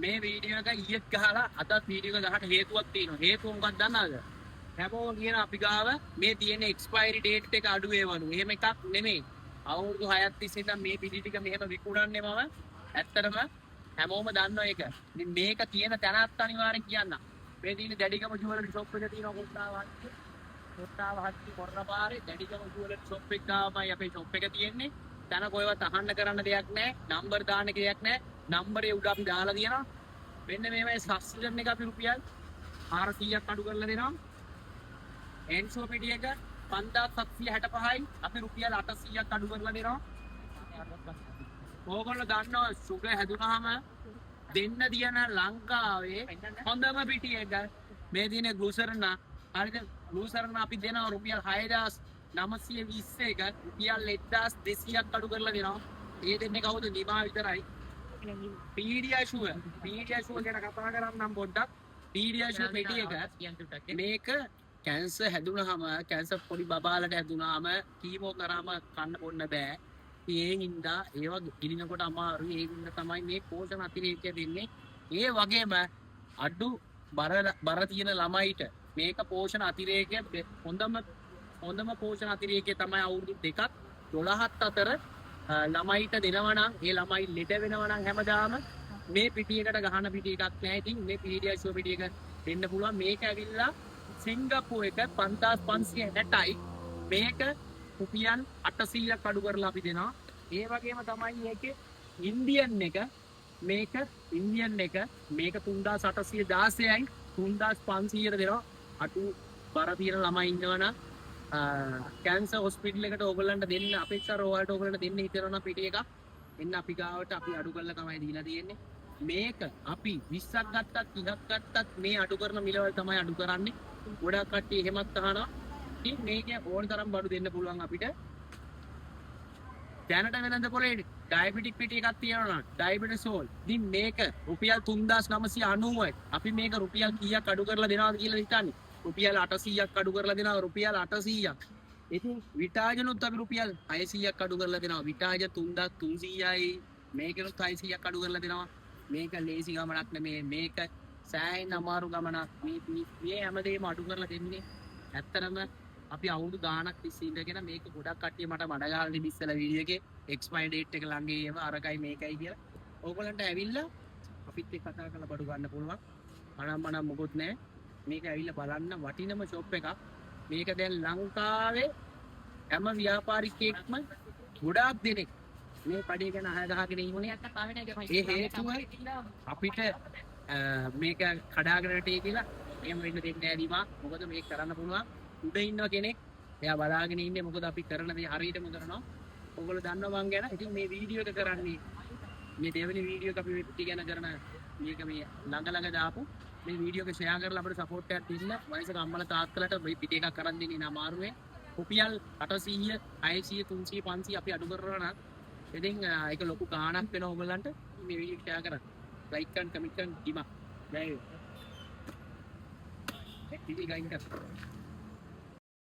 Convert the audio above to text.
මේ වීඩියෝ එක ඊයේත් ගහලා අදත් වීඩියෝ එක ගහන්න හේතුවක් තියෙනවා. හේතුව මොකක්ද දන්නවද? හැමෝම කියන අපි ගාව මේ තියෙන එක්ස්පයරි ඩේට් එක අඩු වේවලු. එහෙම එකක් නෙමෙයි. අවුරුදු 6ක් තිස්සේ ඉඳන් මේ පිටි ටික මෙහෙම විකුණන්නේ මම. ඇත්තටම හැමෝම දන්නවා ඒක. ඉතින් මේක තියෙන තැනත් අනිවාර්යෙන් කියන්න. මේ තියෙන දැඩිගම ජුවලරි ෂොප් එක තියෙනවා කොට්ටාව හත්ති මොරපාරේ දැඩිගම ජුවලරි ෂොප් එක ගාවමයි අපේ ෂොප් එක තියෙන්නේ. තන කොහෙවත් අහන්න කරන්න දෙයක් නැහැ. නම්බර් දාන්න දෙයක් නැහැ. නම්බරේ උඩ අපි දාලා තියෙනවා. මෙන්න මේවයි සබ්ස්ක්‍රිප්ෂන් එක අපි රුපියල් 400ක් අඩු කරලා දෙනවා. එන්සෝ පිටි එක 5765යි අපි රුපියල් 800ක් අඩු කරලා දෙනවා. ඕගොල්ලෝ දන්නවා සුග හැදුනහම දෙන්න දියන ලංකාවේ හොඳම පිටි එක මේ දින ග්ලූසර්න හරිද ග්ලූසර්න අපි දෙනවා රුපියල් 6920 එක රුපියල් 1200ක් අඩු කරලා දෙනවා. ඒ දෙන්නේ කවුද? නිමා විතරයි. පීඩියාෂුව ගැන කතා කරන්නම් පොඩ්ඩක්. පීඩියාෂුව පිටි එක මේක කැන්සර් හැදුනහම කැන්සර් පොඩි බබාලට හැදුනහම කීමෝ කරාම කන්න බොන්න බෑ. ඒ හින්දා ඒවා ගිනිනකොට අමාරුයි. ඒ හින්දා තමයි මේ පෝෂණ අතිරේකය දෙන්නේ. ඒ වගේම අඩු බර තියෙන ළමයිට මේක පෝෂණ අතිරේකය හොඳම පෝෂණ අතිරේකය තමයි අවුරුදු 2ක් 12ත් අතර ළමයිට දෙනවා නම් ඒ ළමයි ලෙඩ වෙනවා නම් හැමදාම මේ පිටියකට ගහන පිටි එකක් නැහැ. ඉතින් මේ පීඩියාෂුව පිටි එක දෙන්න පුළුවන්. මේක ඇවිල්ලා සිංගප්පූර් එක 5560යි මේක රුපියල් 800ක් අඩු කරලා අපි දෙනවා. ඒ වගේම තමයි මේකේ ඉන්දියන් එක මේක 3816යි 3500ට දෙනවා. අටු බර තියෙන ළමයි ඉන්නවනම් කැන්සර් හොස්පිටල් එකට ඕගොල්ලන්ට දෙන්න අපේක්ෂා රෝහලට ඕගොල්ලන්ට දෙන්න හිතනවා පිටි එකක්. එන්න අපි ගාවට අපි අඩු කරලා තමයි දීලා තියෙන්නේ. මේක අපි 20ක් ගත්තත් 30ක් ගත්තත් මේ අඩු කරන මිලවල තමයි අඩු කරන්නේ. ගොඩක් කට්ටිය එහෙමත් අහනවා. ඉතින් මේක ඕන තරම් බඩු දෙන්න පුළුවන් අපිට. දැනට වෙනද පොලේ ඩයබටික් පිටි එකක් තියෙනවා නම් ඩයබටිසෝල්. ඉතින් මේක රුපියල් 3990යි. අපි මේක රුපියල් කීයක් අඩු කරලා දෙනවද කියලා හිතන්නේ. රුපියල් 800ක් අඩු කරලා දෙනවා. රුපියල් 800ක්. ඉතින් විටාජනුත් අපි රුපියල් 600ක් අඩු කරලා දෙනවා. විටාජ 3300යි. මේකෙනුත් 600ක් අඩු කරලා දෙනවා. මේක ලේසි ගමනක් නෙමේ. මේක සෑහෙන අමාරු ගමනක්. මේ හැමදේම අඩු කරලා දෙන්නේ. ඇත්තටම අපි අවුරුදු ගාණක් තිස්සේ ඉඳගෙන මේක ගොඩක් කට්ටිය මට මඩ ගහලා ඉස්සලා වීඩියෝ එකේ එක්ස්පයර් ඩේට් එක ළඟේ ඒව අරකයි මේකයි කියලා. ඕගොල්ලන්ට ඇවිල්ලා අපිත් එක්ක කතා කරලා බඩු ගන්න පුළුවන්. මනම් මොකොත් නැහැ. මේක ඇවිල්ලා බලන්න වටිනම ෂොප් එකක්. මේක දැන් ලංකාවේ හැම ව්‍යාපාරිකයෙක්ම ගොඩාක් දෙනෙක් මේ කඩේ ගැන අහය ගහගෙන ඉන්නේ. ඒ හේතුව අපිට මේක කඩාගෙන රටේ කියලා එහෙම වෙන්න දෙන්නේ නැහැ දීමා. මොකද මේක කරන්න පුළුවන්. උඩ ඉන්න කෙනෙක් එයා බලාගෙන ඉන්නේ මොකද අපි කරන දේ හරියටම කරනවා. ඔයගොල්ලෝ දන්නවා මං ගැන. ඉතින් මේ වීඩියෝ එක කරන්නේ මේ දෙවෙනි වීඩියෝ එක අපි මේ පිටි ගැන කරන මේක මේ ළඟ දාපු මේ වීඩියෝ එක ෂෙයා කරලා අපිට සපෝට් එකක් දෙන්න. වයසක අම්මලා තාත්තලාට මේ පිටි එකක් කරන් දෙන්නේ නා අමාරුවේ. රුපියල් 800 600 300 500 අපි අඩු කරනවා නම් ඉතින් ඒක ලොකු ගාණක් වෙනවා ඔයගොල්ලන්ට. මේ වීඩියෝ එක ෂෙයා කරන්න. Like and comment and give up. බෑ. පිටි ගයින් කරන්න.